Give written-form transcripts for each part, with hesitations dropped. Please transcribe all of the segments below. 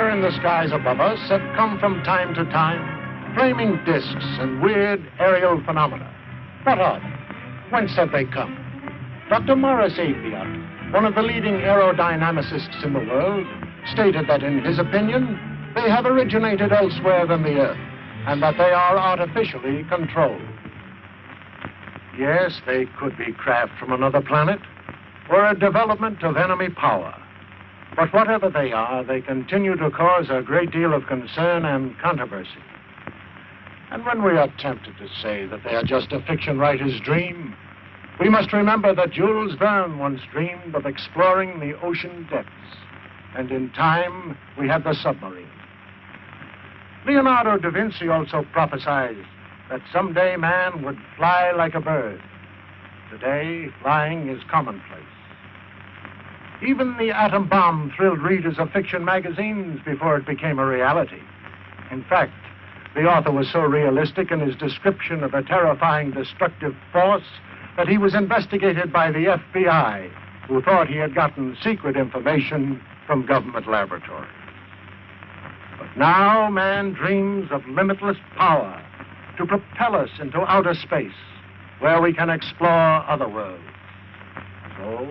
somewhere in the skies above us had come from time to time flaming discs and weird aerial phenomena. What are they? Whence have they come? Dr. Morris Apiot, one of the leading aerodynamicists in the world, stated that in his opinion, they have originated elsewhere than the Earth, and that they are artificially controlled. Yes, they could be craft from another planet, or a development of enemy power. But whatever they are, they continue to cause a great deal of concern and controversy. And when we are tempted to say that they are just a fiction writer's dream, we must remember that Jules Verne once dreamed of exploring the ocean depths, and in time, we had the submarine. Leonardo da Vinci also prophesied that someday man would fly like a bird. Today, flying is commonplace. Even the atom bomb thrilled readers of fiction magazines before it became a reality. In fact, the author was so realistic in his description of a terrifying destructive force that he was investigated by the FBI, who thought he had gotten secret information from government laboratories. But now man dreams of limitless power to propel us into outer space, where we can explore other worlds. So,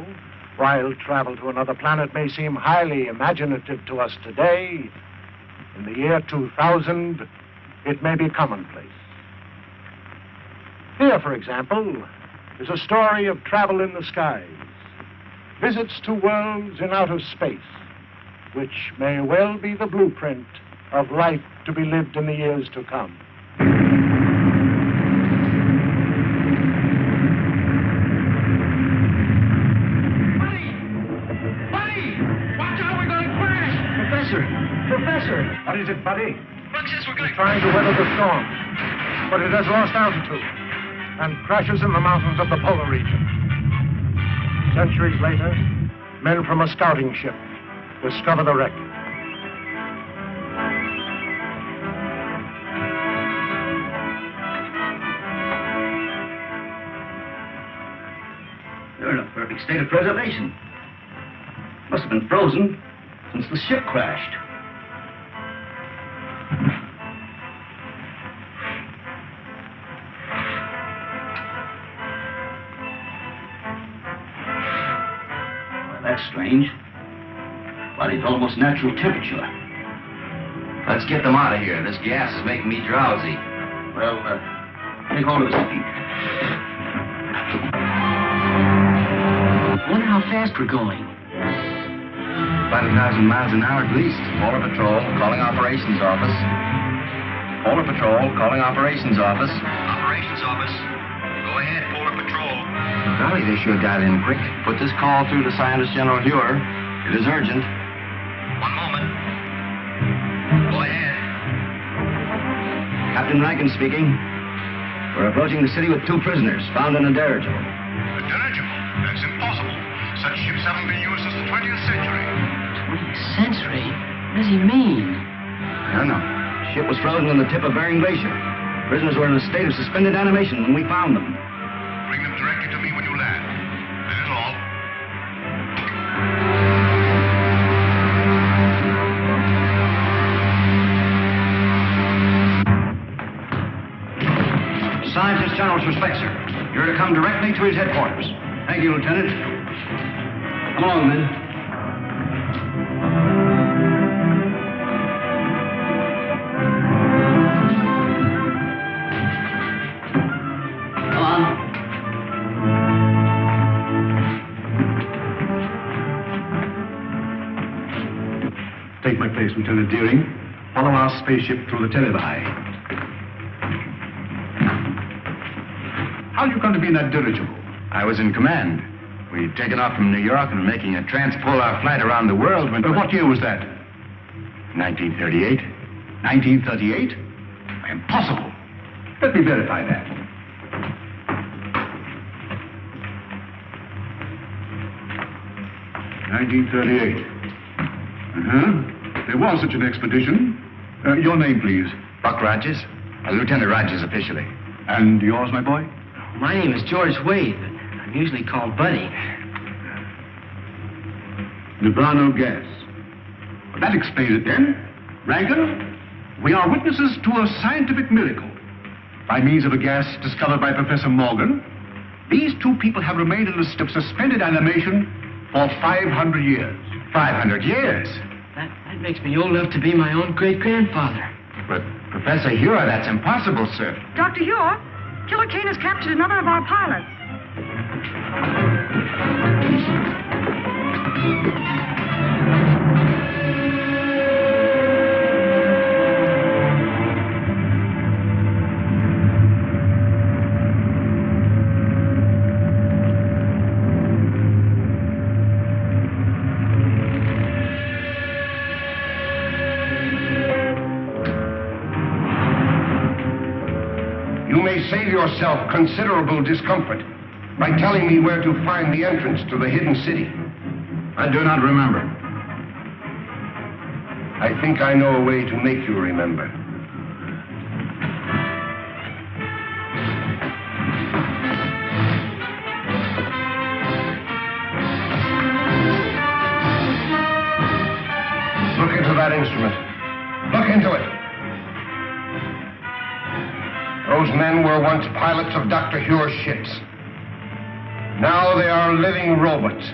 while travel to another planet may seem highly imaginative to us today, in the year 2000, it may be commonplace. Here, for example, is a story of travel in the skies, visits to worlds in outer space, which may well be the blueprint of life to be lived in the years to come. Professor! What is it, Buddy? Buck says we're going trying to weather the storm, but it has lost altitude and crashes in the mountains of the polar region. Centuries later, men from a scouting ship discover the wreck. You're in a perfect state of preservation. Must have been frozen since the ship crashed. Well, that's strange. Body's almost natural temperature. Let's get them out of here. This gas is making me drowsy. Well, take hold of his feet. I wonder how fast we're going. About 1,000 miles an hour at least. Polar Patrol, calling Operations Office. Polar Patrol, calling Operations Office. Operations Office. Go ahead, Polar Patrol. Golly, they sure got in quick. Put this call through to Scientist General Huer. It is urgent. One moment. Go ahead. Captain Rankin speaking. We're approaching the city with 2 prisoners found in a dirigible. A dirigible? That's impossible. Such ships haven't been used since the 20th century. 20th century? What does he mean? I don't know. The ship was frozen on the tip of Bering Glacier. Prisoners were in a state of suspended animation when we found them. Bring them directly to me when you land. That is all. Scientist General's respect, sir. You're to come directly to his headquarters. Thank you, Lieutenant. Come along, men. Come on. Take my place, Lieutenant Deering. Follow our spaceship through the televi. How did you come to be in that dirigible? I was in command. We'd taken off from New York and were making a transpolar flight around the world when... What year was that? 1938. 1938? Impossible. Let me verify that. (1938). There was such an expedition. Your name, please. Buck Rogers. Lieutenant Rogers, officially. And yours, my boy? My name is George Wade, but I'm usually called Buddy. Nebrano gas. Well, that explains it then. Rankin, we are witnesses to a scientific miracle. By means of a gas discovered by Professor Morgan, these two people have remained in a state of suspended animation for 500 years. 500 years? That makes me old enough to be my own great-grandfather. But, Professor Huer, that's impossible, sir. Dr. Huer, Killer Kane has captured another of our pilots. You may save yourself considerable discomfort by telling me where to find the entrance to the hidden city. I do not remember. I think I know a way to make you remember. Look into that instrument. Look into it. Those men were once pilots of Dr. Huer's ships. Now they are living robots.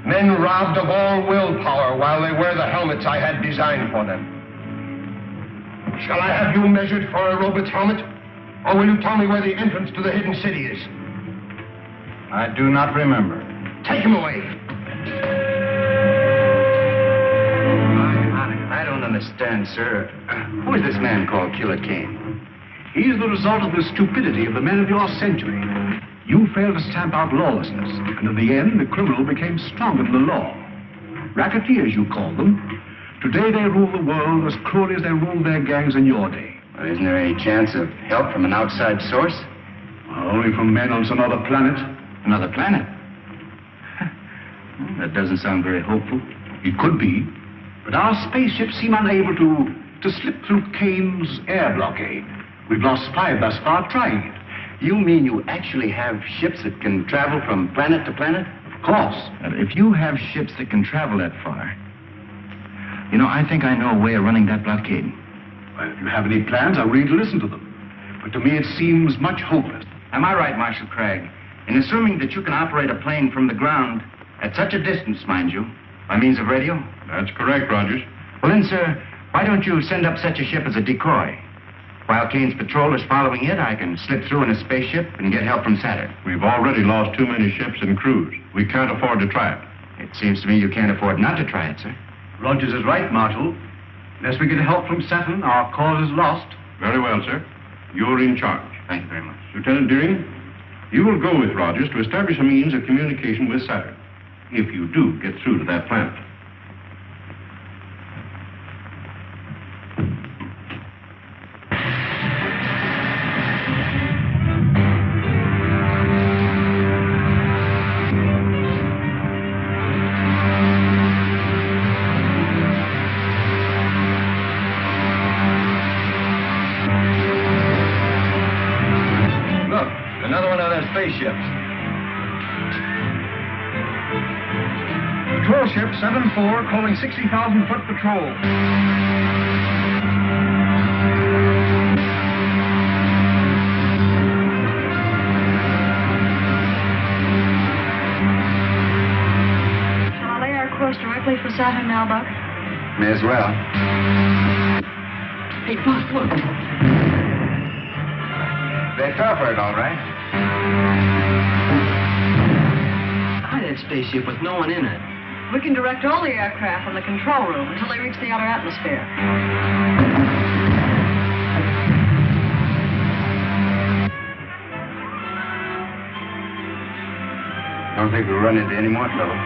Men robbed of all willpower while they wear the helmets I had designed for them. Shall I have you measured for a robot's helmet? Or will you tell me where the entrance to the hidden city is? I do not remember. Take him away. I don't understand, sir. Who is this man called Killer Kane? He is the result of the stupidity of the men of your century. You failed to stamp out lawlessness, and in the end, the criminal became stronger than the law. Racketeers, you call them. Today, they rule the world as cruelly as they ruled their gangs in your day. Well, isn't there any chance of help from an outside source? Only from men on some other planet. Another planet? That doesn't sound very hopeful. It could be, but our spaceships seem unable to slip through Kane's air blockade. We've lost 5 thus far trying it. You mean you actually have ships that can travel from planet to planet? Of course. And if you have ships that can travel that far, you know, I think I know a way of running that blockade. Well, if you have any plans, I'm ready to listen to them. But to me, it seems much hopeless. Am I right, Marshal Craig, in assuming that you can operate a plane from the ground at such a distance, mind you, by means of radio? That's correct, Rogers. Well, then, sir, why don't you send up such a ship as a decoy? While Kane's patrol is following it, I can slip through in a spaceship and get help from Saturn. We've already lost too many ships and crews. We can't afford to try it. It seems to me you can't afford not to try it, sir. Rogers is right, Marshal. Unless we get help from Saturn, our cause is lost. Very well, sir. You're in charge. Thank you very much. Lieutenant Deering, you will go with Rogers to establish a means of communication with Saturn, if you do get through to that planet. Spaceships. Patrol ship 7-4 calling 60,000 foot patrol. Shall I lay our course directly for Saturn now, Buck? May as well. Hey, Buck, look. They fell for it, all right. Pilot spaceship with no one in it. We can direct all the aircraft from the control room until they reach the outer atmosphere. Don't think we'll run into any more trouble.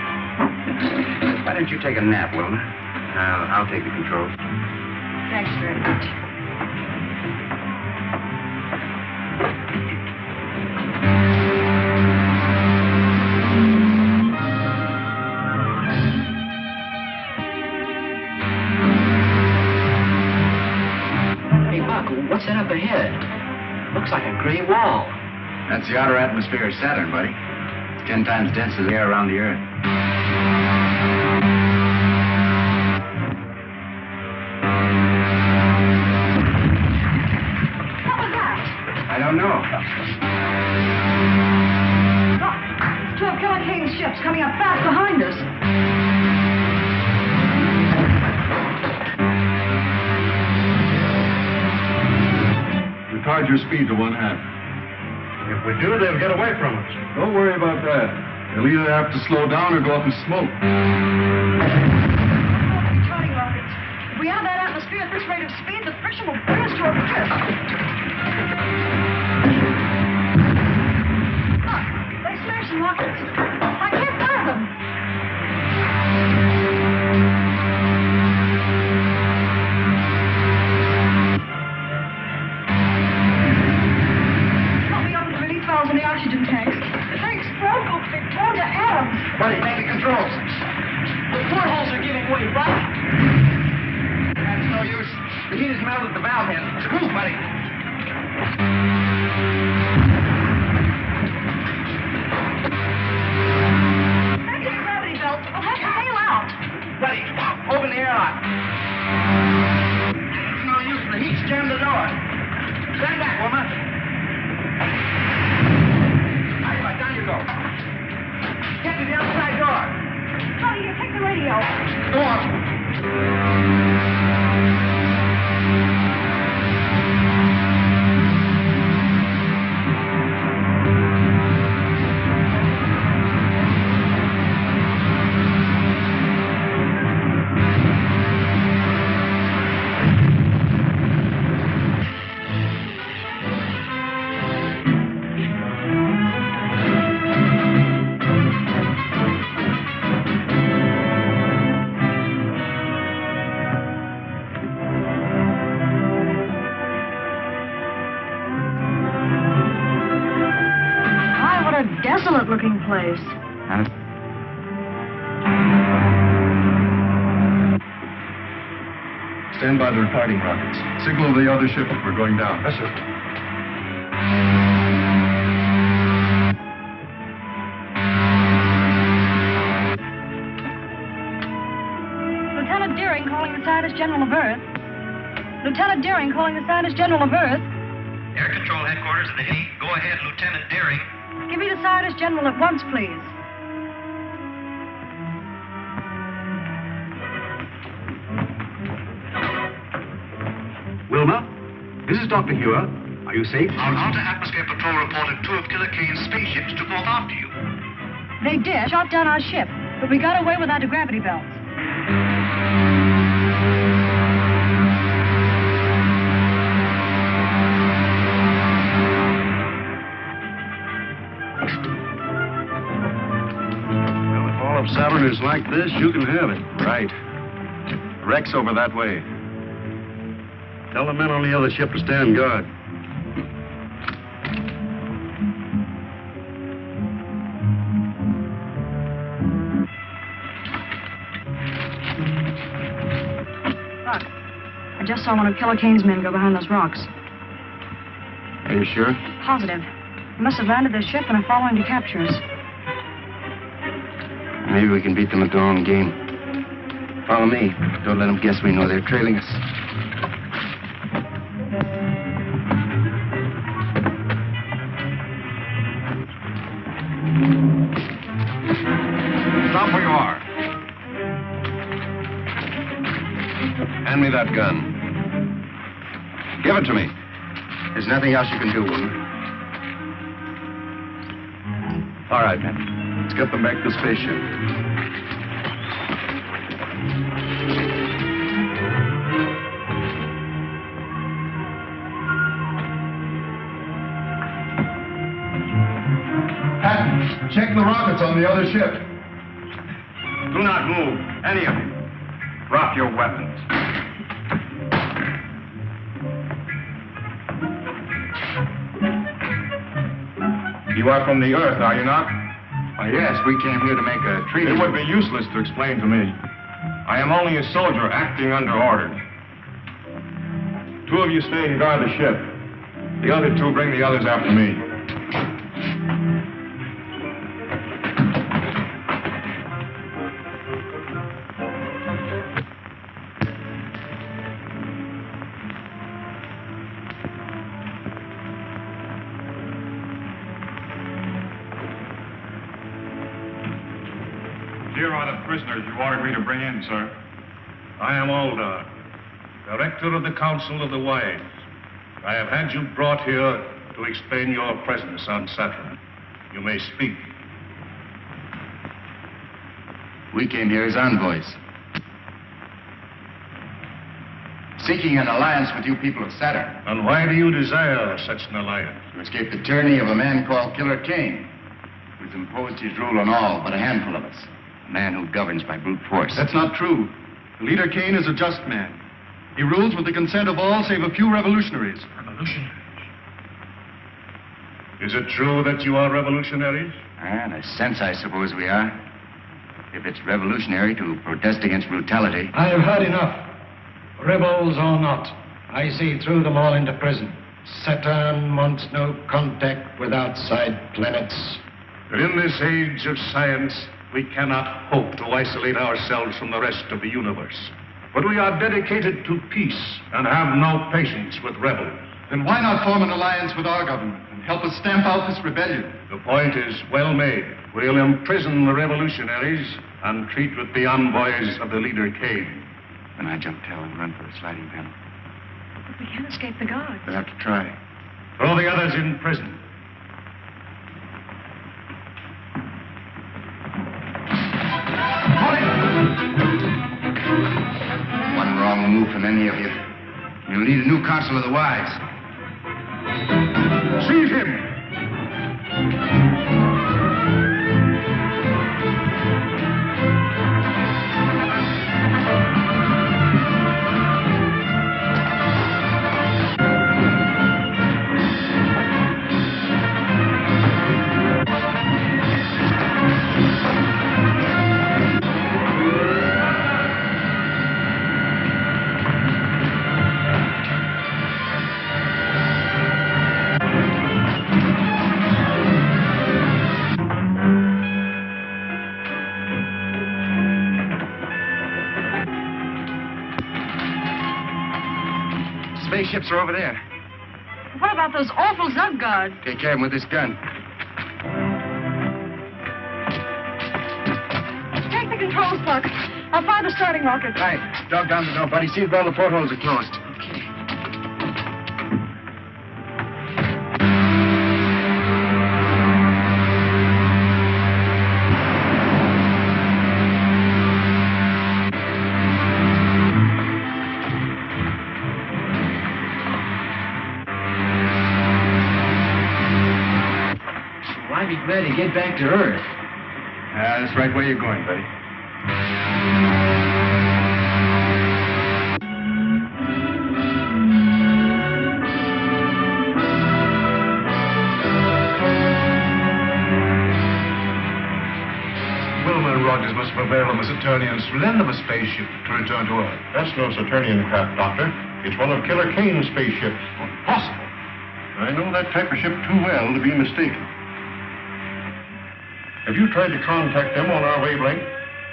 Why don't you take a nap, Wilma? I'll take the controls. Thanks very much. What's that up ahead? Looks like a gray wall. That's the outer atmosphere of Saturn, buddy. It's 10 times denser than the air around the Earth. ship's coming up fast behind us. Retard your speed to 1/2. If we do, they'll get away from us. Don't worry about that. They'll either have to slow down or go up in smoke. Retarding rockets. If we have that atmosphere at this rate of speed, the friction will bring us to a crisp. Look, they smashed some rockets. I can't fire them. Help me open the release valves in the oxygen tanks. If they explode, we'll be torn to atoms. Buddy, take the controls. The portholes are giving way, buddy. That's no use. The heat has melted the valve head. Move, buddy. Anti-gravity belts. We'll have to bail out. Buddy, open the airlock. It's no use. The heat's jammed the door. Stand back, Wilma. Right, down you go. Get to the outside door. Buddy, you take the radio. Go on. Desolate-looking place. Stand by the retarding rockets. Signal the other ship if we're going down. Yes, sir. Lieutenant Deering calling the Scientist General of Earth. Lieutenant Deering calling the Scientist General of Earth. Air Control Headquarters of the Navy. Go ahead, Lieutenant Deering. Give me the Scientist General at once, please. Wilma, this is Dr. Huer. Are you safe? Our Outer Atmosphere Patrol reported 2 of Killer Kane's spaceships took off after you. They did. Shot down our ship, but we got away with anti-gravity belts. If Saturn is like this, you can have it. Right. Wreck's over that way. Tell the men on the other ship to stand guard. Look, I just saw one of Killer Kane's men go behind those rocks. Are you sure? Positive. They must have landed their ship and are following to capture us. Maybe we can beat them at their own game. Follow me. Don't let them guess we know they're trailing us. Stop where you are. Hand me that gun. Give it to me. There's nothing else you can do, Wilma. All right, men. Let's get them back to the spaceship. Patton, check the rockets on the other ship. Do not move, any of you. Drop your weapons. You are from the Earth, are you not? Why, yes, we came here to make a treaty. It would be useless to explain to me. I am only a soldier acting under order. 2 of you stay and guard the ship. The other 2 bring the others after me. Here are the prisoners you ordered me to bring in, sir. I am Warde, Director of the Council of the Wise. I have had you brought here to explain your presence on Saturn. You may speak. We came here as envoys, seeking an alliance with you people of Saturn. And why do you desire such an alliance? To escape the tyranny of a man called Killer Kane, who's imposed his rule on all but a handful of us. A man who governs by brute force. That's not true. Leader Kane is a just man. He rules with the consent of all save a few revolutionaries. Revolutionaries? Is it true that you are revolutionaries? In a sense, I suppose we are. If it's revolutionary to protest against brutality. I have had enough. Rebels or not, I see through them all into prison. Saturn wants no contact with outside planets. But in this age of science, we cannot hope to isolate ourselves from the rest of the universe. But we are dedicated to peace and have no patience with rebels. Then why not form an alliance with our government and help us stamp out this rebellion? The point is well made. We'll imprison the revolutionaries and treat with the envoys of the leader Kane. Then I jump tail and run for the sliding panel. But we can't escape the guards. We'll have to try. Throw the others in prison. One wrong move from any of you, you'll need a new council of the wise. Seize him! Spaceships are over there. What about those awful Zug guards? Take care of them with this gun. Take the controls, Buck. I'll fire the starting rocket. Right. Dog down the door, buddy. See if all the portholes are closed. Okay. I'd be glad to get back to Earth. That's the right way you're going, buddy. Wilma and Rogers must prevail on the Saturnians to lend them a spaceship to return to Earth. That's no Saturnian craft, Doctor. It's one of Killer Kane's spaceships. Impossible. I know that type of ship too well to be mistaken. Have you tried to contact them on our wavelength?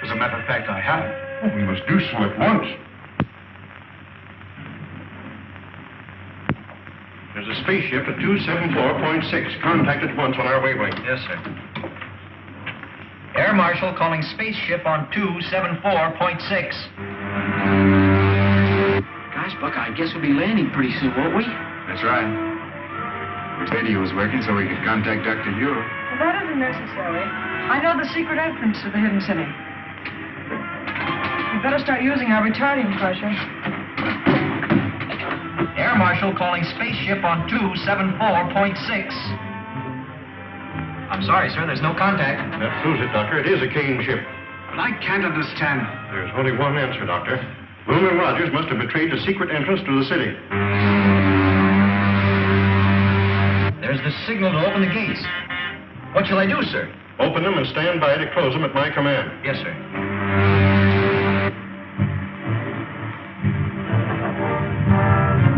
As a matter of fact, I haven't. Oh, we must do so at once. There's a spaceship at 274.6. Contact at once on our wavelength. Yes, sir. Air Marshal calling spaceship on 274.6. Gosh, Buck, I guess we'll be landing pretty soon, won't we? That's right. The radio was working so we could contact Dr. Huer. Well, that isn't necessary. I know the secret entrance to the hidden city. We better start using our retarding pressure. Air Marshal calling spaceship on 274.6. I'm sorry, sir, there's no contact. That proves it, Doctor. It is a Kane ship. But I can't understand. There's only one answer, Doctor. Wilma and Rogers must have betrayed the secret entrance to the city. There's the signal to open the gates. What shall I do, sir? Open them and stand by to close them at my command. Yes, sir.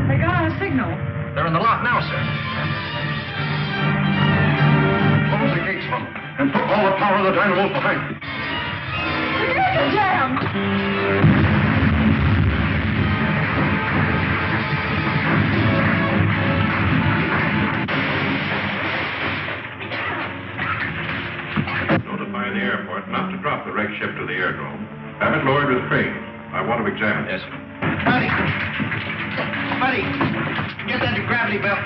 They got our signal. They're in the lock now, sir. Close the gates, Mom, and put all the power of the dynamos behind them. The gates are jammed. Notify the airport not to drop the wreck ship to the airdrome. Have it lowered with crane. I want to examine it. Yes, sir. Buddy! Buddy! Get that gravity belt.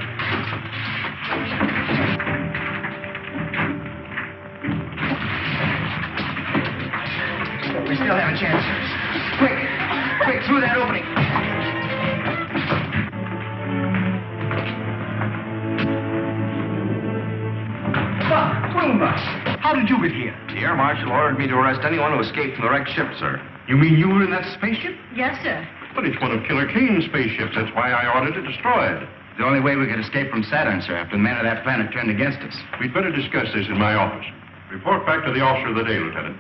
We still have a chance. Quick! Quick, through that opening. Wilma, how did you get here? The Air Marshal ordered me to arrest anyone who escaped from the wrecked ship, sir. You mean you were in that spaceship? Yes, sir. But it's one of Killer Kane's spaceships. That's why I ordered it destroyed. The only way we could escape from Saturn, sir, after the men of that planet turned against us. We'd better discuss this in my office. Report back to the officer of the day, Lieutenant.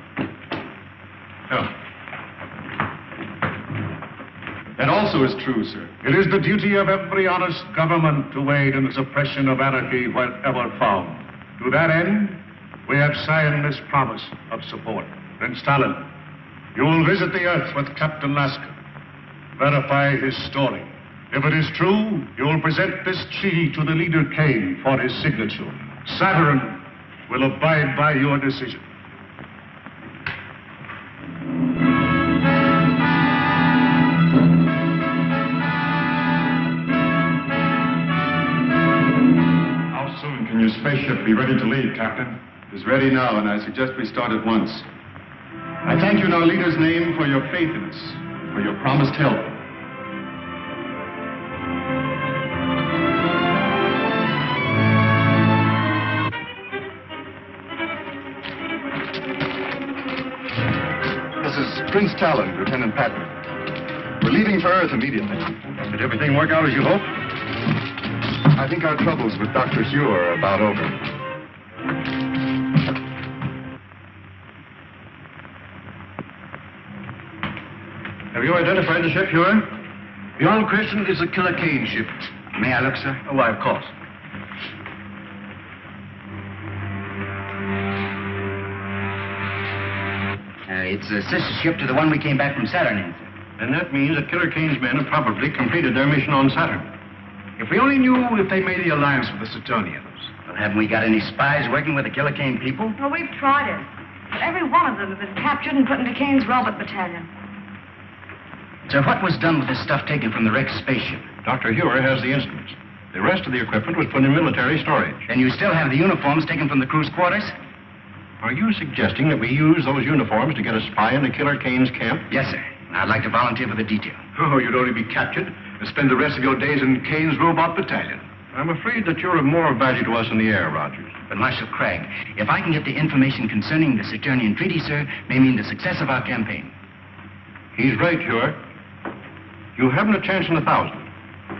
Now. That also is true, sir. It is the duty of every honest government to aid in the suppression of anarchy wherever found. To that end, we have signed this promise of support. Prince Talon, you will visit the Earth with Captain Lasker. Verify his story. If it is true, you will present this treaty to the leader Kane for his signature. Saturn will abide by your decision. How soon can your spaceship be ready to leave, Captain? It is ready now, and I suggest we start at once. I thank you in our leader's name for your faith in us, for your promised help. This is Prince Talon, Lieutenant Patton. We're leaving for Earth immediately. Did everything work out as you hoped? I think our troubles with Dr. Huer are about over. Have you identified the ship, Huer? Beyond question, it's a Killer Kane ship. May I look, sir? Oh, why, of course. It's a sister ship to the one we came back from Saturn in, sir. Then that means that Killer Kane's men have probably completed their mission on Saturn. If we only knew if they made the alliance with the Saturnians. Well, haven't we got any spies working with the Killer Kane people? Well, we've tried it. But every one of them has been captured and put into Kane's robot battalion. Sir, what was done with the stuff taken from the wrecked spaceship? Dr. Huer has the instruments. The rest of the equipment was put in military storage. And you still have the uniforms taken from the crew's quarters? Are you suggesting that we use those uniforms to get a spy into Killer Kane's camp? Yes, sir. I'd like to volunteer for the detail. Oh, you'd only be captured and spend the rest of your days in Kane's robot battalion. I'm afraid that you're of more value to us in the air, Rogers. But, Marshal Craig, if I can get the information concerning the Saturnian treaty, sir, may mean the success of our campaign. He's right, Huer. You haven't a chance in 1,000.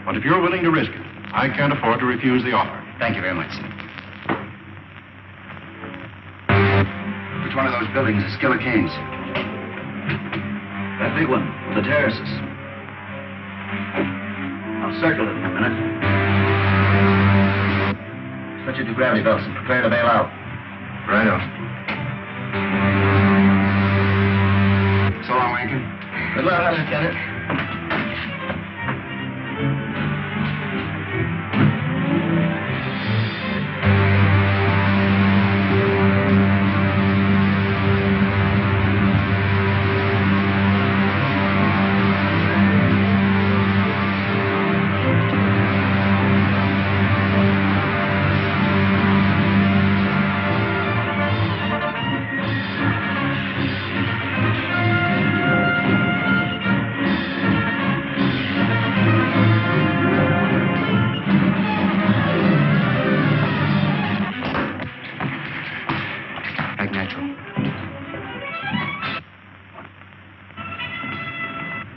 But if you're willing to risk it, I can't afford to refuse the offer. Thank you very much, sir. Which one of those buildings is Killer Kane's? That big one, with the terraces. I'll circle it in a minute. Switch it to gravity belts and prepare to bail out. Righto. So long, Rankin. Good luck, Lieutenant.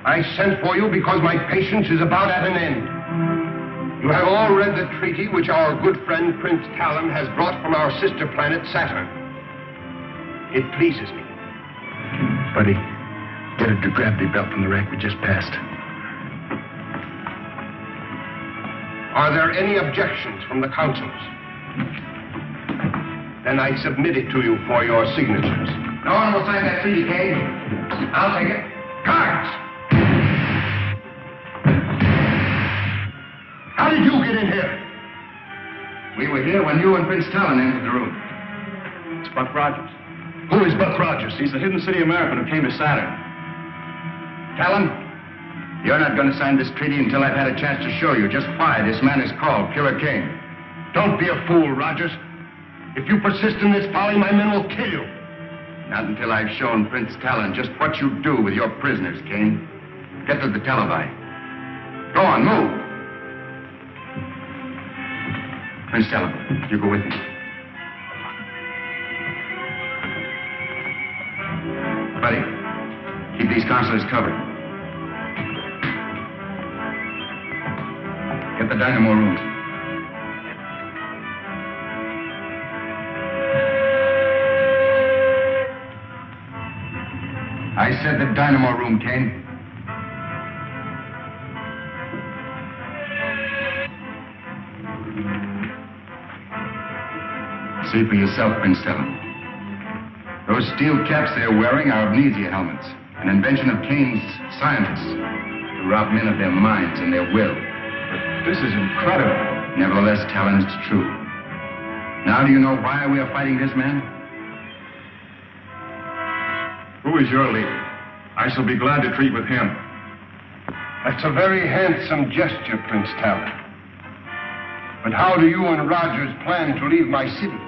I sent for you because my patience is about at an end. You have all read the treaty which our good friend Prince Talon has brought from our sister planet Saturn. It pleases me. Buddy, get a gravity belt from the wreck we just passed. Are there any objections from the councils? Then I submit it to you for your signatures. No one will sign that treaty, Kane. I'll take it. Guards! How did you get in here? We were here when you and Prince Talon entered the room. It's Buck Rogers. Who is Buck Rogers? He's the hidden city American who came to Saturn. Talon, you're not going to sign this treaty until I've had a chance to show you just why this man is called Killer Kane. Don't be a fool, Rogers. If you persist in this folly, my men will kill you. Not until I've shown Prince Talon just what you do with your prisoners, Kane. Get to the televi. Go on, move. Prince Talon, you go with me. Buddy, keep these consuls covered. Get the dynamo room. I said the dynamo room, Kane. See for yourself, Prince Talon. Those steel caps they're wearing are amnesia helmets, an invention of Kane's scientists to rob men of their minds and their will. But this is incredible. Nevertheless, Talon, it's true. Now do you know why we are fighting this man? Who is your leader? I shall be glad to treat with him. That's a very handsome gesture, Prince Talon. But how do you and Rogers plan to leave my city?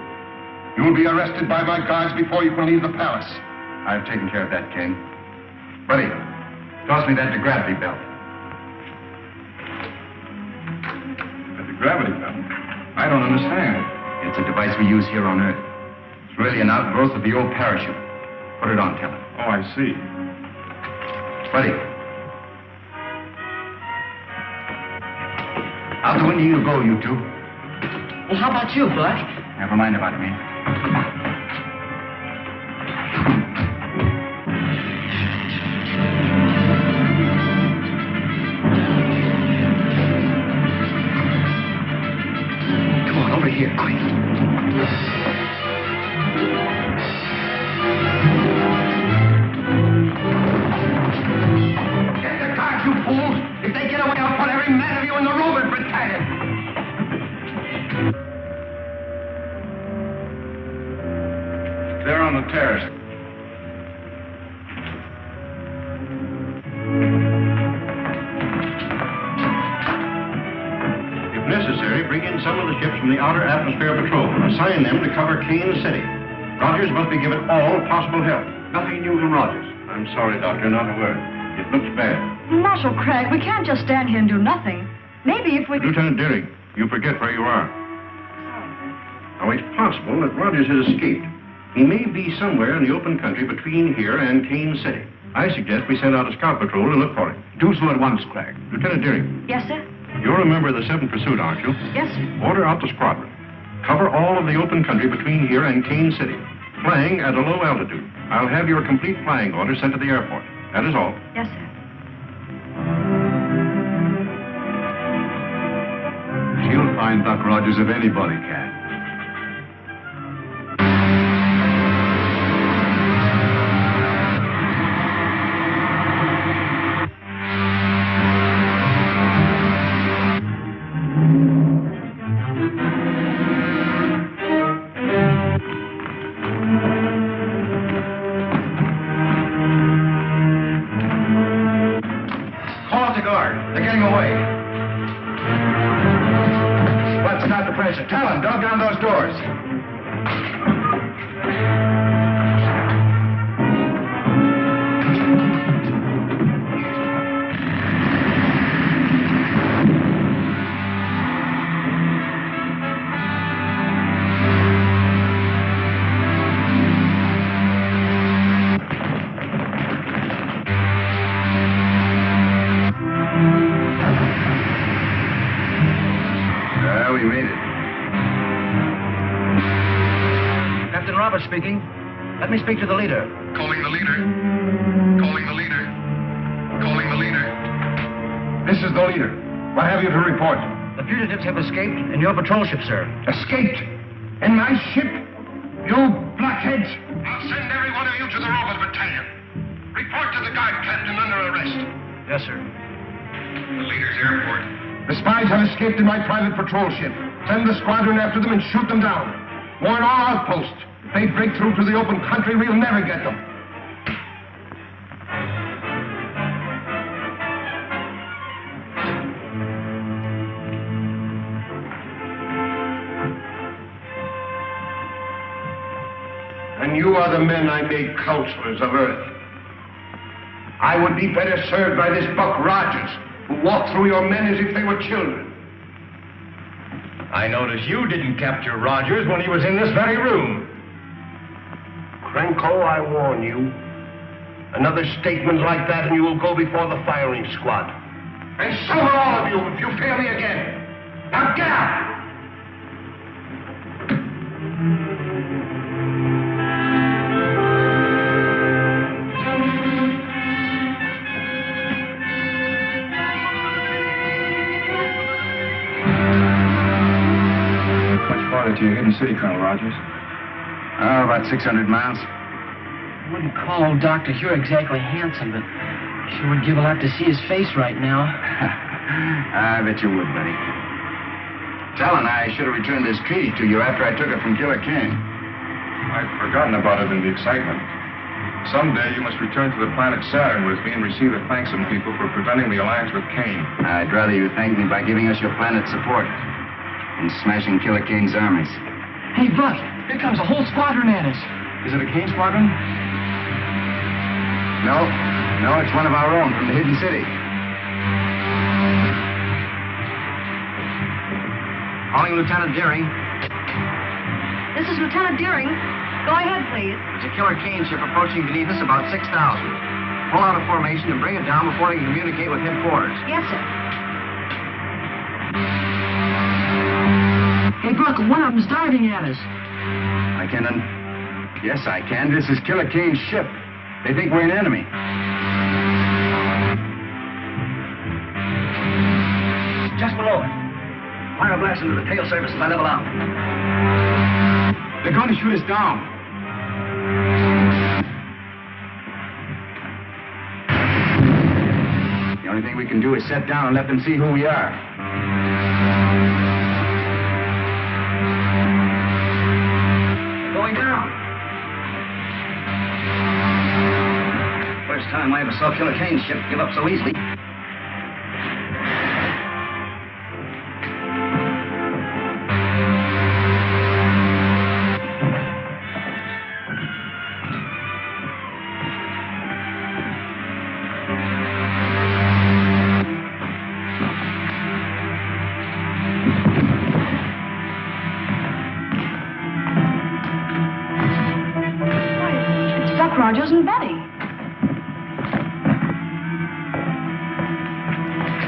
You will be arrested by my guards before you can leave the palace. I've taken care of that, Kane. Buddy, toss me that gravity belt. The gravity belt? I don't understand. It's a device we use here on Earth. It's really an outgrowth of the old parachute. Put it on, Talon. Oh, I see. Buddy. Out the window you go, you two. Well, how about you, Buck? Never mind about me. Come on, over here, quick. Get the cars, you fools! If they get away, I'll put every man of you in the Roman battalion! They're on the terrace. If necessary, bring in some of the ships from the Outer Atmosphere Patrol. Assign them to cover Kane City. Rogers must be given all possible help. Nothing new from Rogers. I'm sorry, Doctor, not a word. It looks bad. Marshal Craig, we can't just stand here and do nothing. Maybe if we... Lieutenant Deering, you forget where you are. Now, it's possible that Rogers has escaped. He may be somewhere in the open country between here and Kane City. I suggest we send out a scout patrol to look for him. Do so at once, Craig. Lieutenant Deering. Yes, sir? You're a member of the 7th Pursuit, aren't you? Yes, sir. Order out the squadron. Cover all of the open country between here and Kane City. Flying at a low altitude. I'll have your complete flying orders sent to the airport. That is all. Yes, sir. She'll find Buck Rogers if anybody can. Talon, dog down those doors. We made it. Speaking. Let me speak to the leader. Calling the leader. Calling the leader. Calling the leader. This is the leader. What have you to report? The fugitives have escaped in your patrol ship, sir. Escaped? In my ship? You blockheads! I'll send every one of you to the Robot Battalion. Report to the guard captain under arrest. Yes, sir. The leader's airport. The spies have escaped in my private patrol ship. Send the squadron after them and shoot them down. Warn all outposts. If they break through to the open country, we'll never get them. And you are the men I made counselors of Earth. I would be better served by this Buck Rogers, who walked through your men as if they were children. I notice you didn't capture Rogers when he was in this very room. Krenko, I warn you. Another statement like that and you will go before the firing squad. And so will all of you if you fail me again. Now get out! To your hidden city, Colonel Rogers. Oh, about 600 miles. I wouldn't call old Dr. Huer exactly handsome, but I sure would give a lot to see his face right now. I bet you would, buddy. Talon, I should have returned this treaty to you after I took it from Killer Kane. I'd forgotten about it in the excitement. Someday you must return to the planet Saturn with me and receive the thanks of people for preventing the alliance with Kane. I'd rather you thank me by giving us your planet support and smashing Killer Kane's armies. Hey, Buck, here comes a whole squadron at us. Is it a Kane squadron? No, it's one of our own from the hidden city. Calling Lieutenant Deering. This is Lieutenant Deering. Go ahead, please. There's a Killer Kane ship approaching beneath us, about 6,000. Pull out a formation and bring it down before they can communicate with headquarters. Yes, sir. Hey, Buck, one of them's diving at us. Yes, I can. This is Killer Kane's ship. They think we're an enemy. Just below it. Fire a blast into the tail surface as I level out. They're going to shoot us down. The only thing we can do is set down and let them see who we are. Going down. First time I ever saw Killer Kane's ship give up so easily. Rogers and Betty.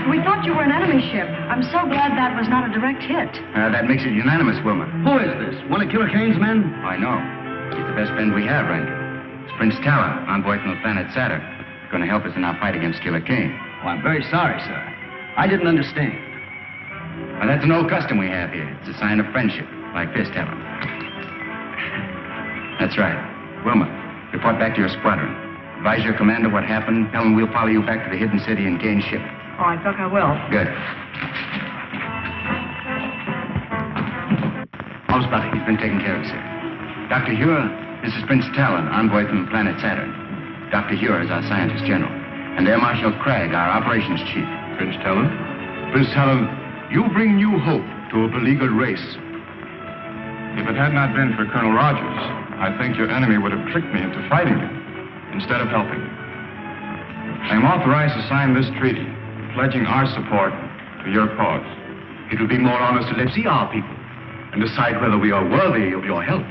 We thought you were an enemy ship. I'm so glad that was not a direct hit. That makes it unanimous, Wilma. Who is this? One of Killer Kane's men? I know. He's the best friend we have, Randy. It's Prince Talon, envoy from the planet Saturn. Going to help us in our fight against Killer Kane. Oh, I'm very sorry, sir. I didn't understand. Well, that's an old custom we have here. It's a sign of friendship, like this, Talon. That's right. Wilma, report back to your squadron. Advise your commander what happened. Tell him we'll follow you back to the hidden city and Kane's ship. Oh, I think I will. Good. How's Buddy? He's been taken care of, sir. Dr. Huer, this is Prince Talon, envoy from the planet Saturn. Dr. Huer is our scientist general. And Air Marshal Craig, our operations chief. Prince Talon? Prince Talon, you bring new hope to a beleaguered race. If it had not been for Colonel Rogers, I think your enemy would have tricked me into fighting him instead of helping. I am authorized to sign this treaty, pledging our support to your cause. It will be more honest to let's see our people and decide whether we are worthy of your help.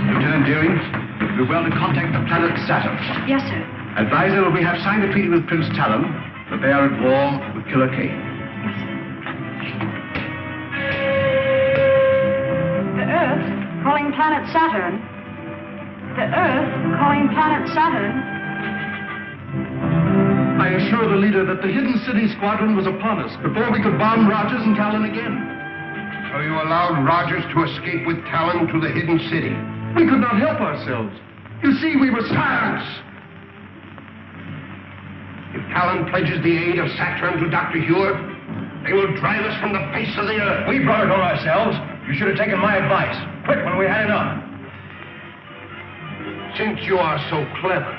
Lieutenant Deering, it would be well to contact the planet Saturn. Yes, sir. Advise them we have signed a treaty with Prince Talon, that they are at war with Killer Kane. The Earth calling planet Saturn. The Earth calling planet Saturn. I assure the leader that the hidden city squadron was upon us before we could bomb Rogers and Talon again. So you allowed Rogers to escape with Talon to the hidden city? We could not help ourselves. You see, we were silence. If Talon pledges the aid of Saturn to Dr. Huer, They will drive us from the face of the earth. We brought it on ourselves. You should have taken my advice. Quit when we had enough. Since you are so clever,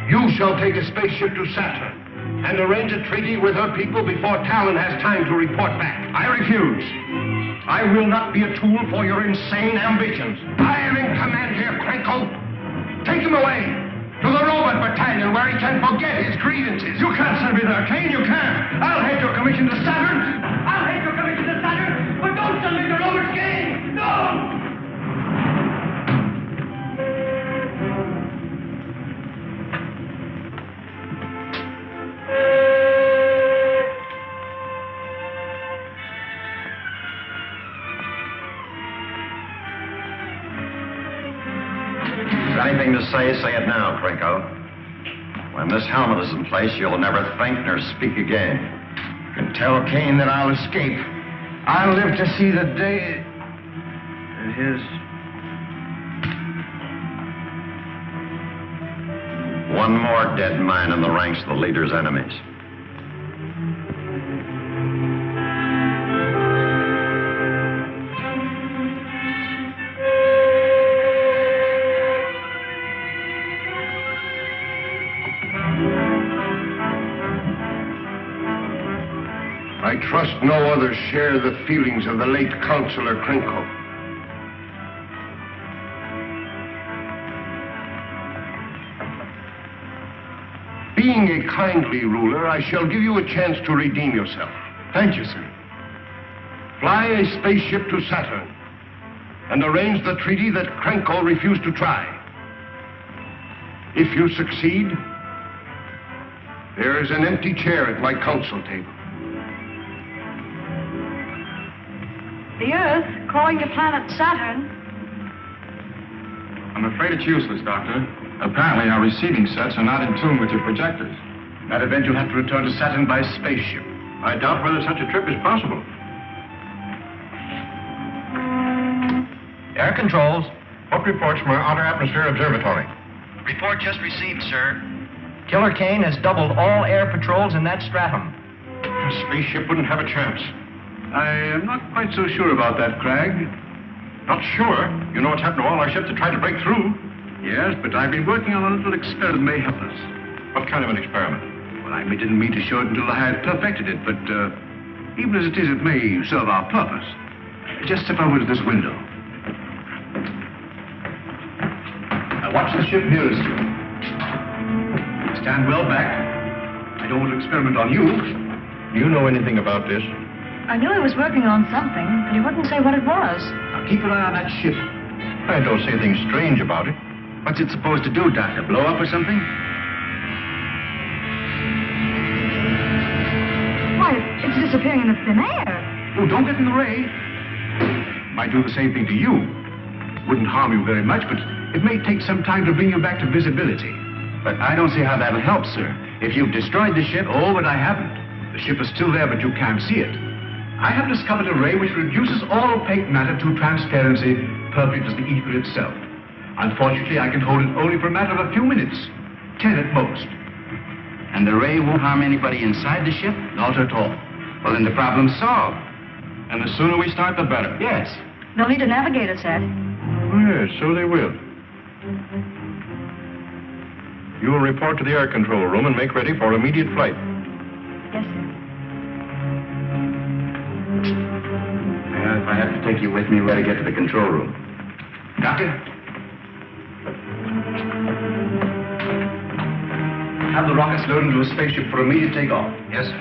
you shall take a spaceship to Saturn and arrange a treaty with her people before Talon has time to report back. I refuse. I will not be a tool for your insane ambitions. I am in command here, Krenko. Take him away to the robot battalion where he can forget his grievances. You can't send me there, Kane. You can't. I'll head your commission to Saturn. I'll head your commission to Saturn. But don't send me to Robert Kane. No! Anything to say it now, Krenko. When this helmet is in place, you'll never think nor speak again. You can tell Kane that I'll escape. I'll live to see the day that his... One more dead man in the ranks of the leader's enemies. I trust no others share the feelings of the late Counselor Krenko. Being a kindly ruler, I shall give you a chance to redeem yourself. Thank you, sir. Fly a spaceship to Saturn and arrange the treaty that Krenko refused to try. If you succeed, there is an empty chair at my council table. The Earth, calling the planet Saturn. I'm afraid it's useless, Doctor. Apparently our receiving sets are not in tune with your projectors. In that event, you'll have to return to Saturn by spaceship. I doubt whether such a trip is possible. Air controls. What reports from our Outer Atmosphere Observatory? Report just received, sir. Killer Kane has doubled all air patrols in that stratum. A spaceship wouldn't have a chance. I am not quite so sure about that, Cragg. Not sure? You know what's happened to all our ships that tried to break through? Yes, but I've been working on a little experiment that may help us. What kind of an experiment? Well, I didn't mean to show it until I had perfected it, but even as it is, it may serve our purpose. Just step over to this window. Now watch the ship nearest you. Stand well back. I don't want to experiment on you. Do you know anything about this? I knew he was working on something, but he wouldn't say what it was. Now keep an eye on that ship. I don't see anything strange about it. What's it supposed to do, Doctor? Blow up or something? Why, it's disappearing in the thin air. Oh, don't get in the ray. Might do the same thing to you. Wouldn't harm you very much, but it may take some time to bring you back to visibility. But I don't see how that'll help, sir. If you've destroyed the ship, but I haven't. The ship is still there, but you can't see it. I have discovered a ray which reduces all opaque matter to transparency, perfect as the ether itself. Unfortunately, I can hold it only for a matter of a few minutes. 10 at most. And the ray won't harm anybody inside the ship? Not at all. Well, then the problem's solved. And the sooner we start, the better. Yes. They'll need a navigator set. Yes, so they will. You will report to the air control room and make ready for immediate flight. Yes, sir. Well, if I have to take you with me, we better get to the control room. Doctor? Have the rockets loaded into a spaceship for immediate takeoff. Yes, sir.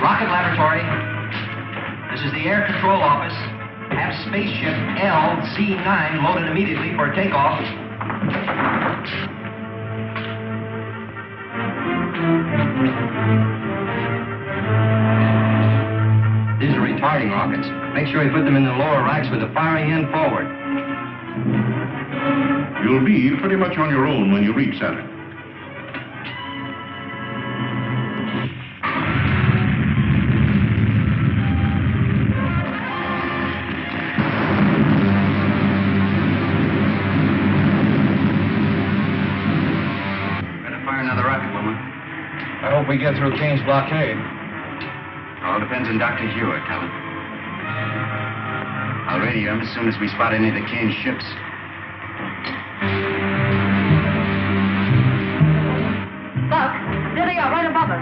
Rocket laboratory. This is the air control office. Have spaceship LC-9 loaded immediately for takeoff. These are retarding rockets. Make sure you put them in the lower racks with the firing end forward. You'll be pretty much on your own when you reach Saturn. Better fire another rocket, Wilma. I hope we get through Kane's blockade. All depends on Dr. Huer, Talon. I'll radio him as soon as we spot any of the Kane's ships. Buck, there they are, right above us.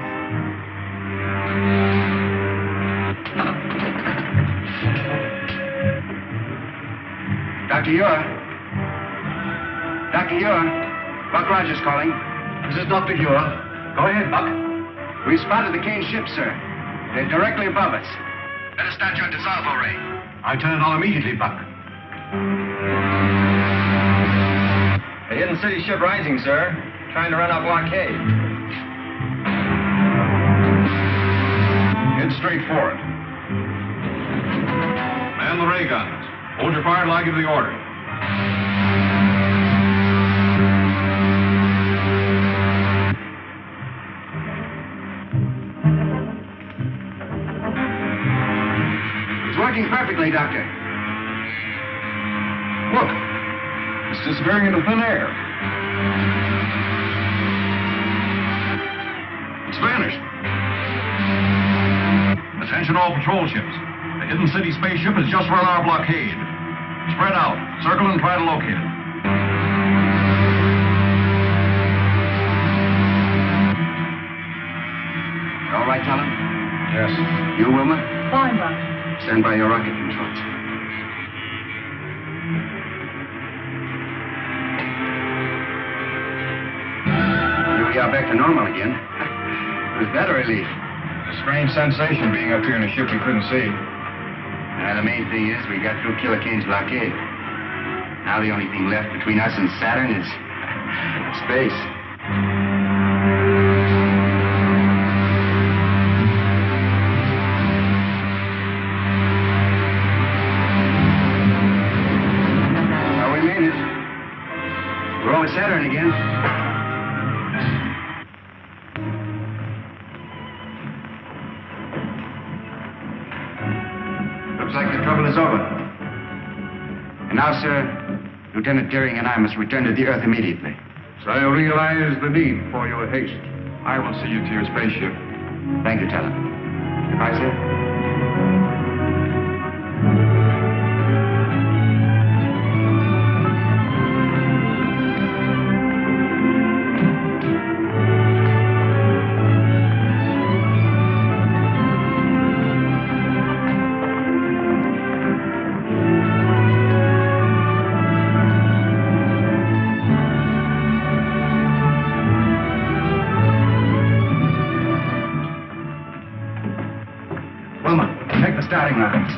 Dr. Huer? Dr. Huer? Buck Rogers calling. This is Dr. Huer. Go ahead, Buck. We spotted the Kane ships, sir. They're directly above us. Let us start your dissolvo ray. I'll turn it on immediately, Buck. A hidden city ship rising, sir. Trying to run our blockade. Head straight for it. Man the ray guns. Hold your fire till I give the order. It's working perfectly, Doctor. Look. It's disappearing into thin air. It's vanished. Attention all patrol ships. The hidden city spaceship has just run our blockade. Spread out. Circle and try to locate it. All right, Talon? Yes. You, Wilma? Fine, Buck. Stand by your rocket controls. Here we are back to normal again. Was that a relief? A strange sensation being up here in a ship we couldn't see. The main thing is we got through Killer Kane's blockade. Now the only thing left between us and Saturn is space. Well, we made it. We're over Saturn again. Looks like the trouble is over. And now, sir, Lieutenant Deering and I must return to the Earth immediately. So I realize the need for your haste. I will see you to your spaceship. Thank you, Talon. Goodbye, sir. Wilma, take the starting lines.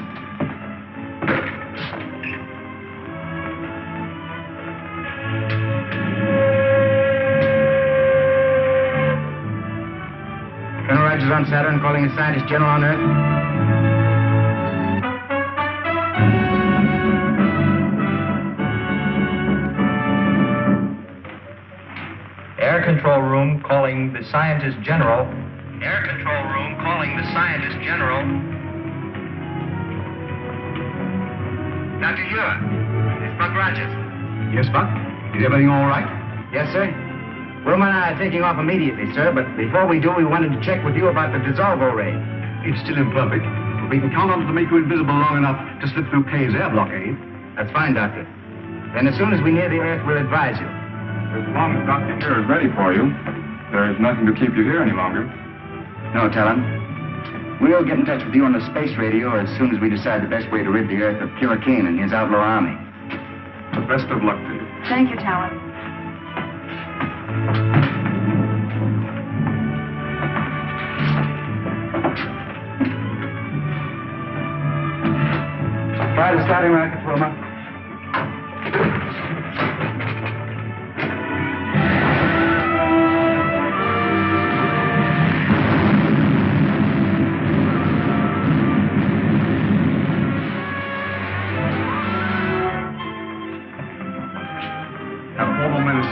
Colonel Rogers on Saturn, calling the scientist general on Earth. Air control room calling the scientist general. Air control room calling the scientist general. Dr. Huer, it's Buck Rogers. Yes, Buck? Is everything all right? Yes, sir. Wilma and I are taking off immediately, sir, but before we do, we wanted to check with you about the dissolvo ray. It's still imperfect, but we can count on it to make you invisible long enough to slip through Kane's air blockade. That's fine, Doctor. Then as soon as we near the Earth, we'll advise you. As long as Dr. Huer is ready for you, there is nothing to keep you here any longer. No, Talon. We'll get in touch with you on the space radio as soon as we decide the best way to rid the Earth of Killer Kane and his outlaw army. The best of luck to you. Thank you, Talon. Try the starting rockets, Wilma.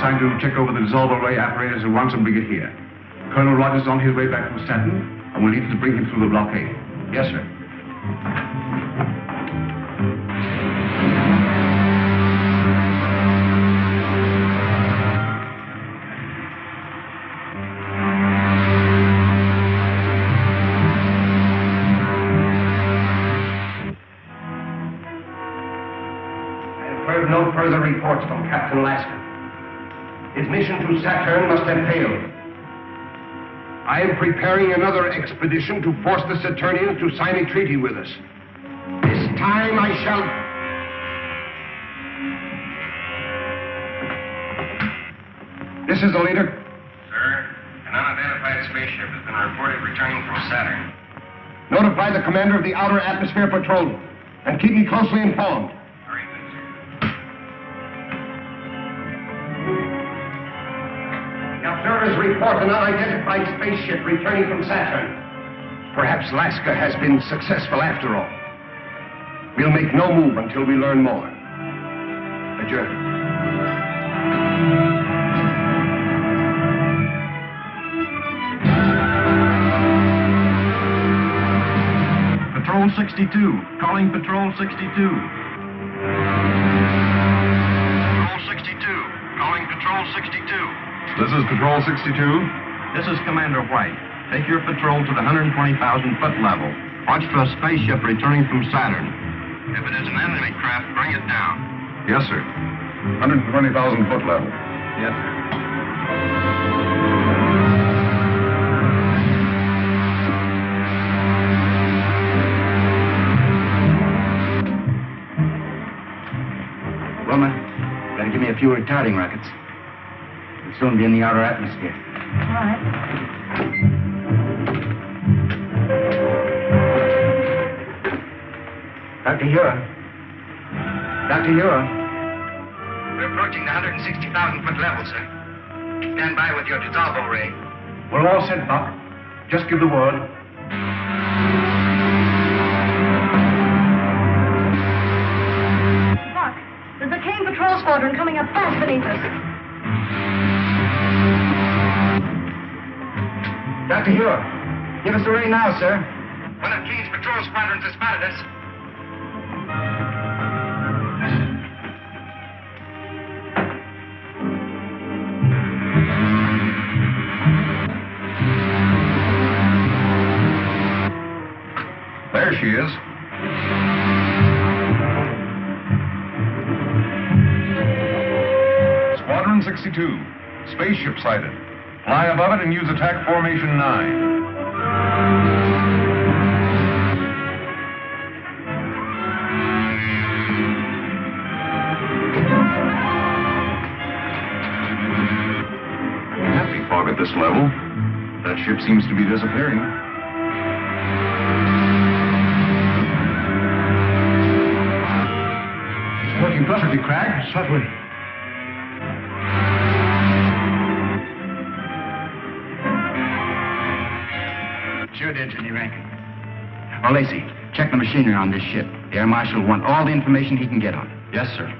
Time to check over the dissolver ray apparatus at once and bring it here. Colonel Rogers is on his way back from Saturn, and we'll need to bring him through the blockade. Yes, sir. in Alaska. His mission to Saturn must have failed. I am preparing another expedition to force the Saturnians to sign a treaty with us. This time I shall... This is the leader. Sir, an unidentified spaceship has been reported returning from Saturn. Notify the commander of the Outer Atmosphere Patrol and keep me closely informed. Very good, sir. The observers report an unidentified spaceship returning from Saturn. Perhaps Alaska has been successful after all. We'll make no move until we learn more. Adjourn. Patrol 62. Calling Patrol 62. Patrol 62. Calling Patrol 62. This is Patrol 62. This is Commander White. Take your patrol to the 120,000-foot level. Watch for a spaceship returning from Saturn. If it is an enemy craft, bring it down. Yes, sir. 120,000-foot level. Yes, sir. Wilma, better give me a few retarding rockets. We'll soon be in the outer atmosphere. All right. Dr. Huer. Dr. Huer. We're approaching the 160,000-foot level, sir. Stand by with your dissolvo ray. We're all set, Buck. Just give the word. Buck, there's a Kane patrol squadron coming up fast beneath us. Dr. Huer, give us the ray now, sir. One of Kane's patrol squadrons has spotted us. There she is. Squadron 62. Spaceship sighted. Fly above it and use attack formation 9. Happy fog at this level. That ship seems to be disappearing. Working perfectly, Crag. Certainly. Sure did, Jimmy Rankin. Oh, Lacey, check the machinery on this ship. The Air Marshal will want all the information he can get on it. Yes, sir.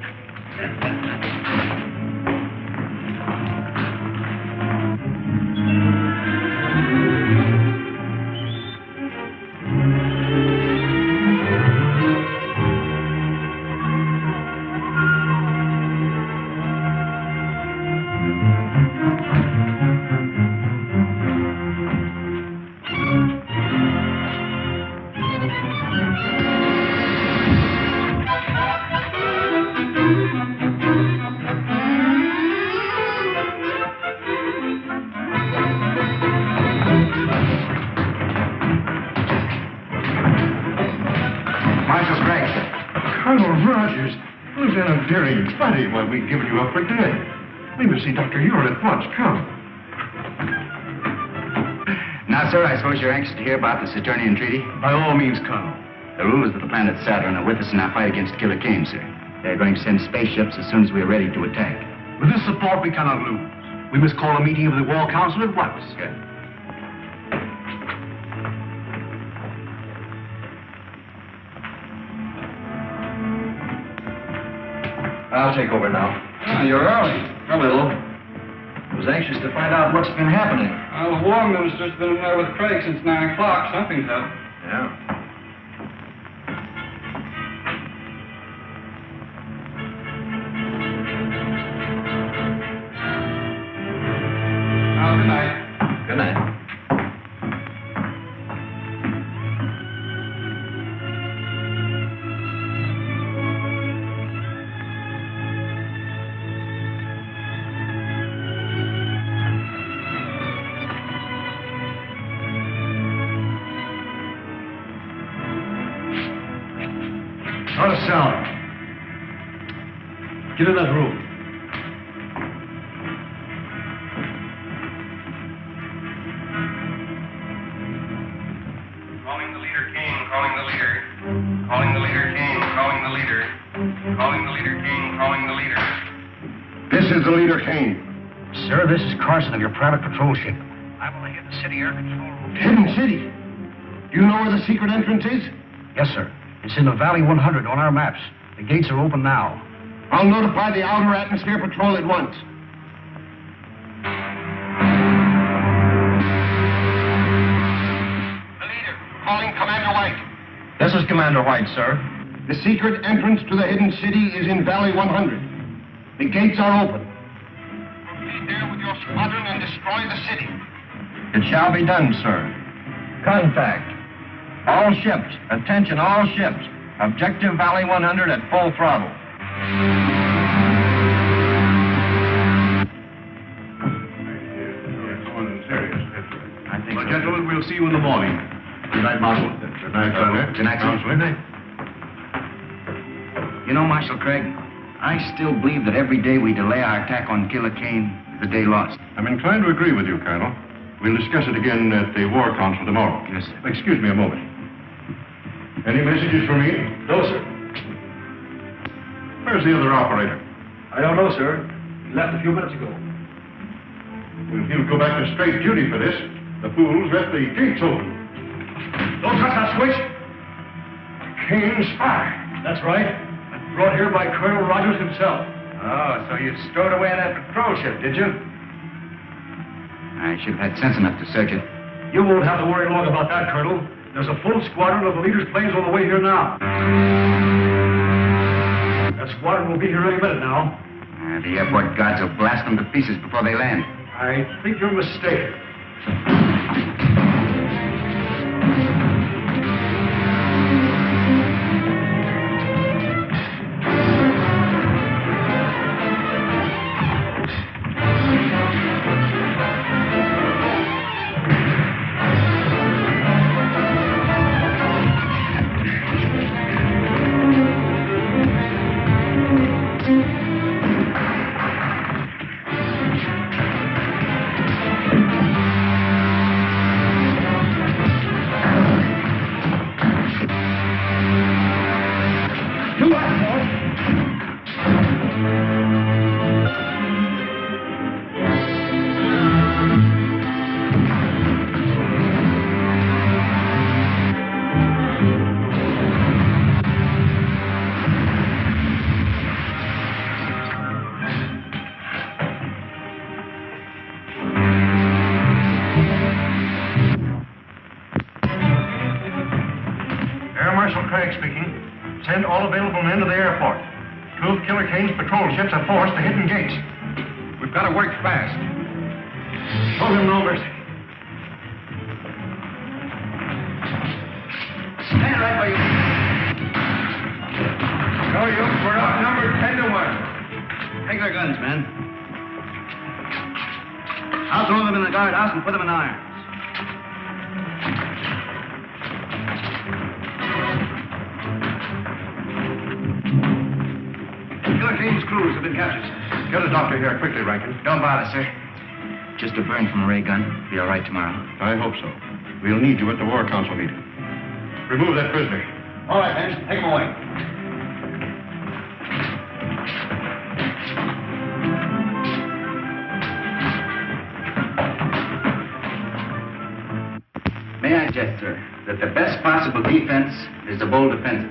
Lieutenant Deering, it's funny why we've given you up for dead. We must see Dr. Huer at once. Come. Now, sir, I suppose you're anxious to hear about the Saturnian Treaty? By all means, Colonel. The rulers of the planet Saturn are with us in our fight against Killer Kane, sir. They're going to send spaceships as soon as we are ready to attack. With this support, we cannot lose. We must call a meeting of the War Council at once. Good. I'll take over now. You're early. A little. I was anxious to find out what's been happening. Well, the War Minister's been in there with Craig since 9 o'clock. Something's up. Yeah. Well, good night. Good night. Get in that room. Calling the leader, Kane. Calling the leader. Calling the leader, Kane. Calling the leader. Calling the leader, Kane. Calling the leader. This is the leader, Kane. Sir, this is Carson of your private patrol ship. I'm on the Hidden City Air Control Room. Hidden City? Do you know where the secret entrance is? Yes, sir. It's in the Valley 100 on our maps. The gates are open now. I'll notify the Outer Atmosphere Patrol at once. The leader, calling Commander White. This is Commander White, sir. The secret entrance to the Hidden City is in Valley 100. The gates are open. Proceed there with your squadron and destroy the city. It shall be done, sir. Contact. All ships. Attention, all ships. Objective Valley 100 at full throttle. Well, gentlemen, we'll see you in the morning. Good night, Marshal. Good night, Colonel. Good night, Counselor. Good night. You know, Marshal Craig, I still believe that every day we delay our attack on Killer Kane is a day lost. I'm inclined to agree with you, Colonel. We'll discuss it again at the War Council tomorrow. Yes, sir. Excuse me a moment. Any messages for me? No, sir. Where's the other operator? I don't know, sir. He left a few minutes ago. Well, he'll go back to straight duty for this. The fools left the gates open. Don't touch that switch. Kane's spy. That's right. And brought here by Colonel Rogers himself. Oh, so you stowed away in that patrol ship, did you? I should have had sense enough to search it. You won't have to worry long about that, Colonel. There's a full squadron of the leader's planes on the way here now. That squadron will be here any minute now. The airport guards will blast them to pieces before they land. I think you're mistaken. Send all available men to the airport. Two of Killer Kane's patrol ships have forced the hidden gates. We've got to work fast. Show him no mercy. Stand right where you are. Show you, we're outnumbered 10 to 1. Take their guns, men. I'll throw them in the guardhouse and put them in irons. Killer Kane's crews have been captured. Get a doctor here quickly, Rankin. Don't bother, sir. Just a burn from a ray gun. Be all right tomorrow. I hope so. We'll need you at the War Council meeting. Remove that prisoner. All right, men. Take him away. May I suggest, sir, that the best possible defense is the bold offensive.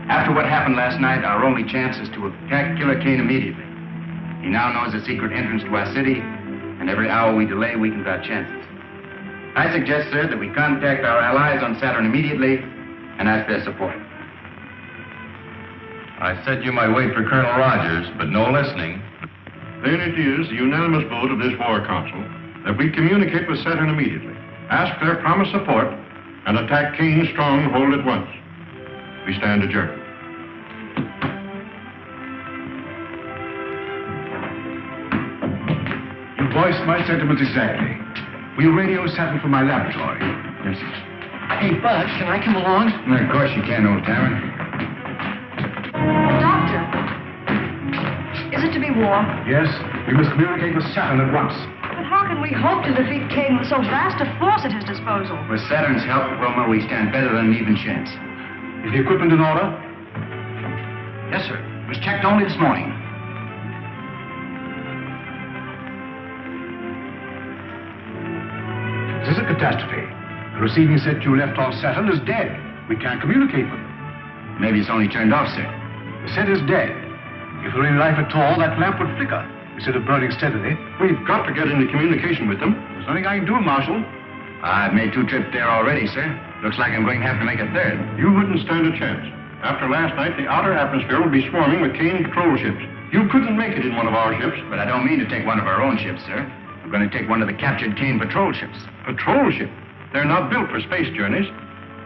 After what happened last night, our only chance is to attack Killer Kane immediately. He now knows the secret entrance to our city, and every hour we delay weakens our chances. I suggest, sir, that we contact our allies on Saturn immediately and ask their support. I said you might wait for Colonel Rogers, but no listening. Then it is the unanimous vote of this War Council that we communicate with Saturn immediately, ask their promised support, and attack Kane's stronghold at once. We stand adjourned. You voiced my sentiments exactly. We'll radio Saturn from my laboratory. Yes, sir. Hey, Bud, can I come along? Of course you can, old timer. Doctor. be war. Yes, we must communicate with Saturn at once. But how can we hope to defeat Kane with so vast a force at his disposal? With Saturn's help, Wilma, we stand better than an even chance. Is the equipment in order? Yes, sir. It was checked only this morning. This is a catastrophe. The receiving set you left on Saturn is dead. We can't communicate with it. Maybe it's only turned off, sir. The set is dead. If there were any life at all, that lamp would flicker instead of burning steadily. We've got to get into communication with them. There's nothing I can do, Marshal. I've made 2 trips there already, sir. Looks like I'm going to have to make a 3rd. You wouldn't stand a chance. After last night, the outer atmosphere will be swarming with Kane patrol ships. You couldn't make it in one of our ships. But I don't mean to take one of our own ships, sir. I'm going to take one of the captured Kane patrol ships. Patrol ship? They're not built for space journeys.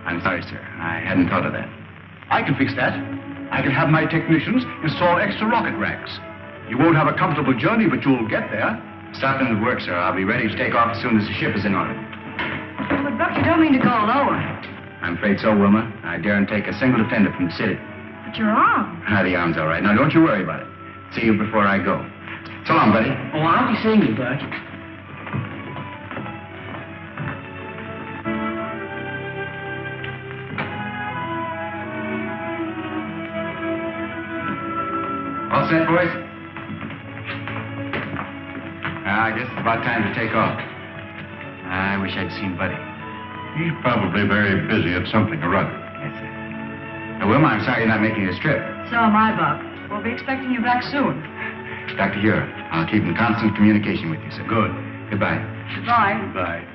I'm sorry, sir. I hadn't thought of that. I can fix that. I can have my technicians install extra rocket racks. You won't have a comfortable journey, but you'll get there. Stop in the work, sir. I'll be ready to take off as soon as the ship is in orbit. But, Buck, you don't mean to go lower. I'm afraid so, Wilma. I daren't take a single defender from the city. But your arm. The arm's all right. Now, don't you worry about it. See you before I go. So long, buddy. Oh, I'll be seeing you, Buck. All set, boys? I guess it's about time to take off. I wish I'd seen Buddy. He's probably very busy at something or other. Yes, sir. Now, Wilma, I'm sorry you're not making this trip. So am I, Buck. We'll be expecting you back soon. Dr. Huer, I'll keep in constant communication with you, sir. Good. Goodbye. Goodbye. Goodbye.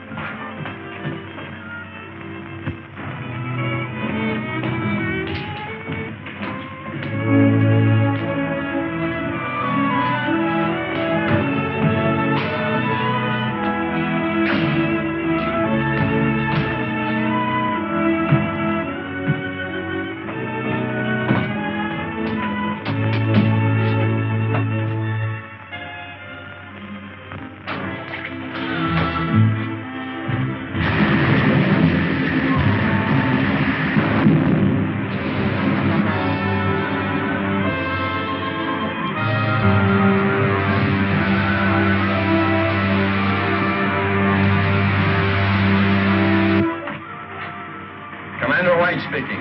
Speaking.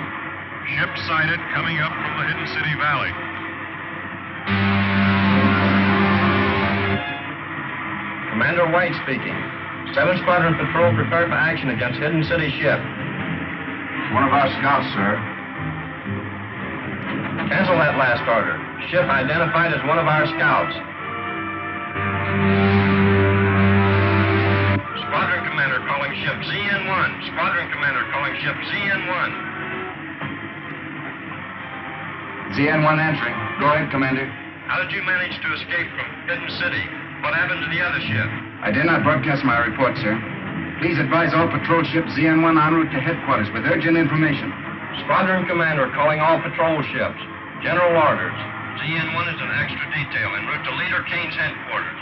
Ship sighted coming up from the Hidden City Valley. Commander White speaking. 7 Squadron Patrol prepared for action against Hidden City ship. One of our scouts, sir. Cancel that last order. Ship identified as one of our scouts. Squadron Commander calling ship ZN-1. Squadron Commander calling ship ZN-1. ZN-1 answering. Go ahead, Commander. How did you manage to escape from Hidden City? What happened to the other ship? I did not broadcast my report, sir. Please advise all patrol ships ZN-1 en route to headquarters with urgent information. Squadron Commander calling all patrol ships. General orders. ZN-1 is an extra detail en route to Leader Kane's headquarters.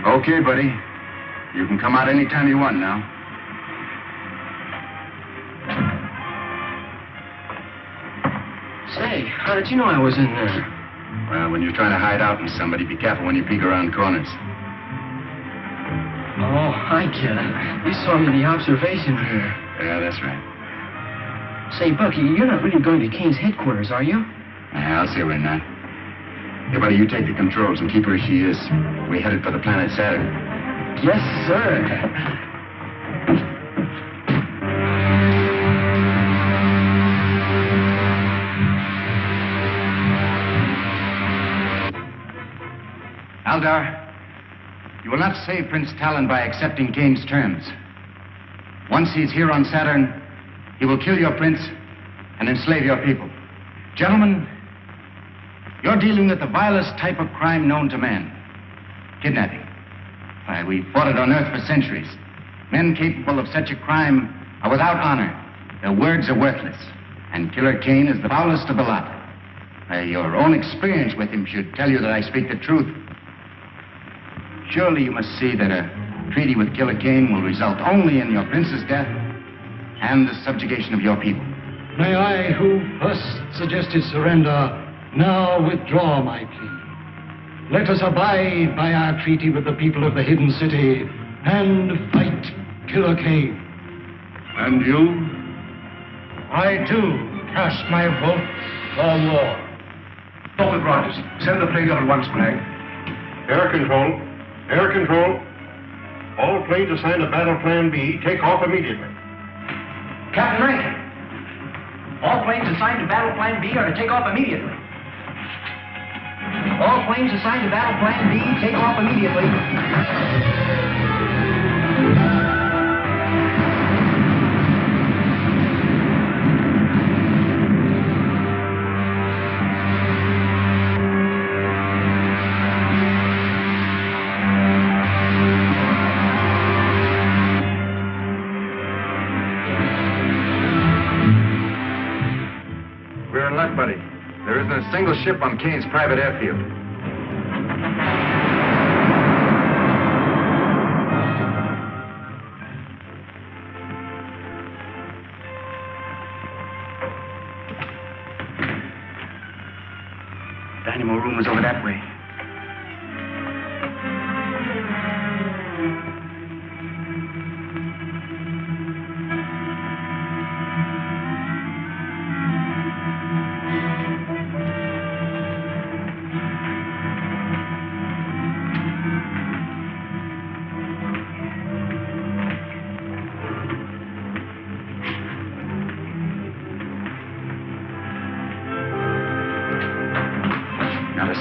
Okay, buddy. You can come out anytime you want now. Say, how did you know I was in there? Well, when you're trying to hide out from somebody, be careful when you peek around corners. Oh, I get it. You saw me in the observation here. Yeah, that's right. Say, Bucky, you're not really going to Kane's headquarters, are you? Yeah, I'll say we're not. Hey, buddy, you take the controls and keep her as she is. We headed for the planet Saturn. Yes, sir. Aldar, you will not save Prince Talon by accepting Kane's terms. Once he's here on Saturn, he will kill your prince and enslave your people. Gentlemen, you're dealing with the vilest type of crime known to man. Kidnapping. Why, we've fought it on Earth for centuries. Men capable of such a crime are without honor. Their words are worthless. And Killer Kane is the foulest of the lot. Your own experience with him should tell you that I speak the truth. Surely you must see that a treaty with Killer Kane will result only in your prince's death and the subjugation of your people. May I, who first suggested surrender, now withdraw my plea. Let us abide by our treaty with the people of the Hidden City and fight Killer Kane. And you? I, too, cast my vote for war. Talk with Rogers. Send the plane up at once, Mag. Air control. Air control. All planes assigned to Battle Plan B, take off immediately. Captain Rankin, all planes assigned to Battle Plan B are to take off immediately. All planes assigned to Battle Plan B, take off immediately. We're in luck, buddy. There isn't a single ship on Kane's private airfield. Dynamo room was over that way.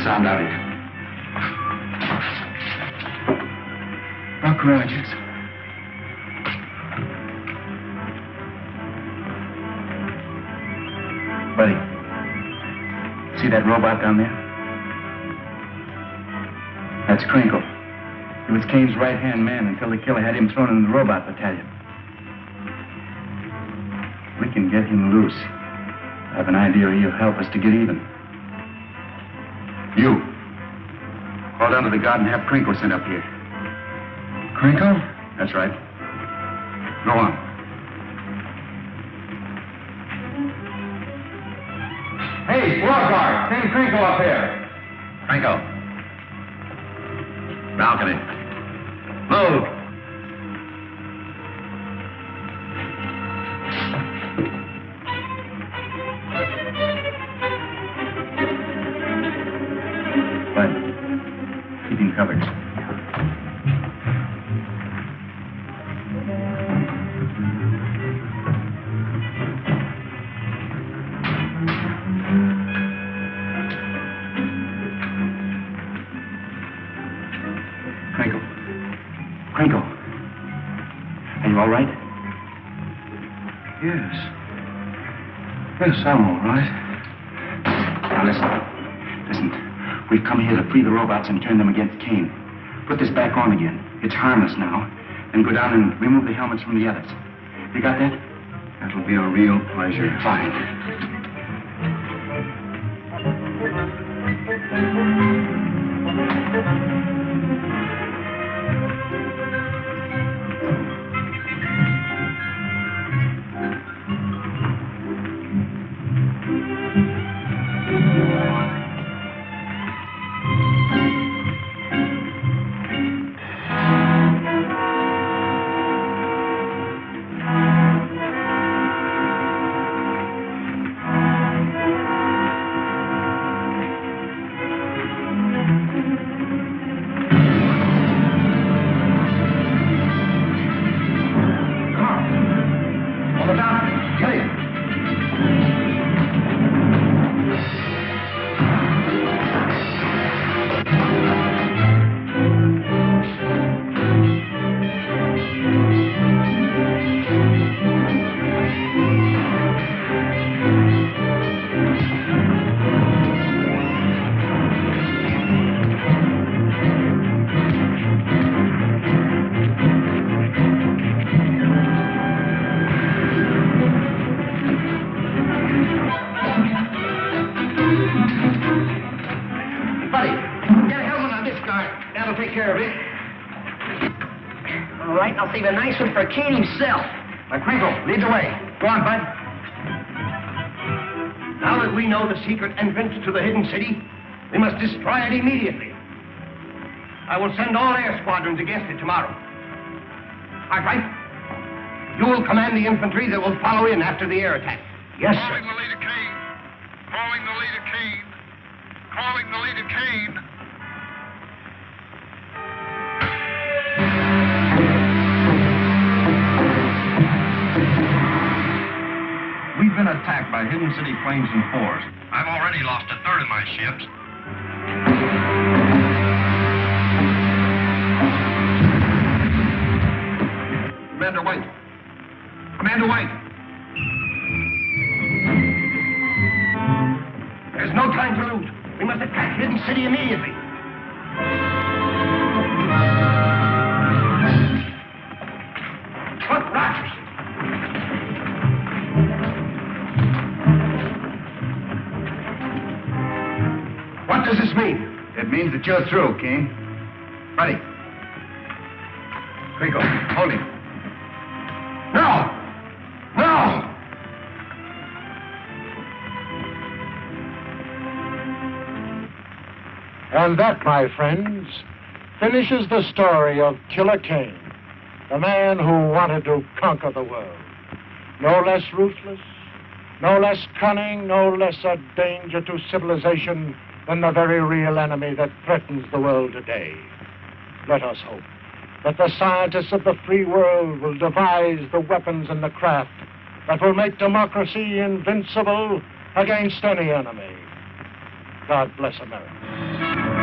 Sound out here. Buck Rogers. Buddy, see that robot down there? That's Crinkle. He was Kane's right-hand man until the killer had him thrown in the robot battalion. We can get him loose. I have an idea he'll help us to get even. You. Call down to the guard and have Crinkle sent up here. Crinkle? That's right. Go on. Hey, squad guard, send Crinkle up here. Crinkle. Balcony. Move. Covered. Crinkle. Crinkle. Are you all right? Yes. Yes, I'm all right. Now listen. Listen. We've come here to free the robots and turn them against Kane. Put this back on again. It's harmless now. Then go down and remove the helmets from the others. You got that? That'll be a real pleasure. Fine. That'll take care of it. All right, I'll save a nice one for Kane himself. Now, Crinkle, lead the way. Go on, Bud. Now that we know the secret entrance to the hidden city, we must destroy it immediately. I will send all air squadrons against it tomorrow. Cartwright, you will command the infantry that will follow in after the air attack. Yes, sir. Calling the leader Kane. Calling the leader Kane. Calling the leader Kane. We've been attacked by hidden city planes and force. I've already lost a third of my ships. Commander White. Commander White. There's no time to lose. We must attack Hidden City immediately. What Rogers? What does this mean? It means that you're through, Kane. Ready. Crinkle, hold him. No! No! And that, my friends, finishes the story of Killer Kane, the man who wanted to conquer the world. No less ruthless, no less cunning, no less a danger to civilization than the very real enemy that threatens the world today. Let us hope that the scientists of the free world will devise the weapons and the craft that will make democracy invincible against any enemy. God bless America.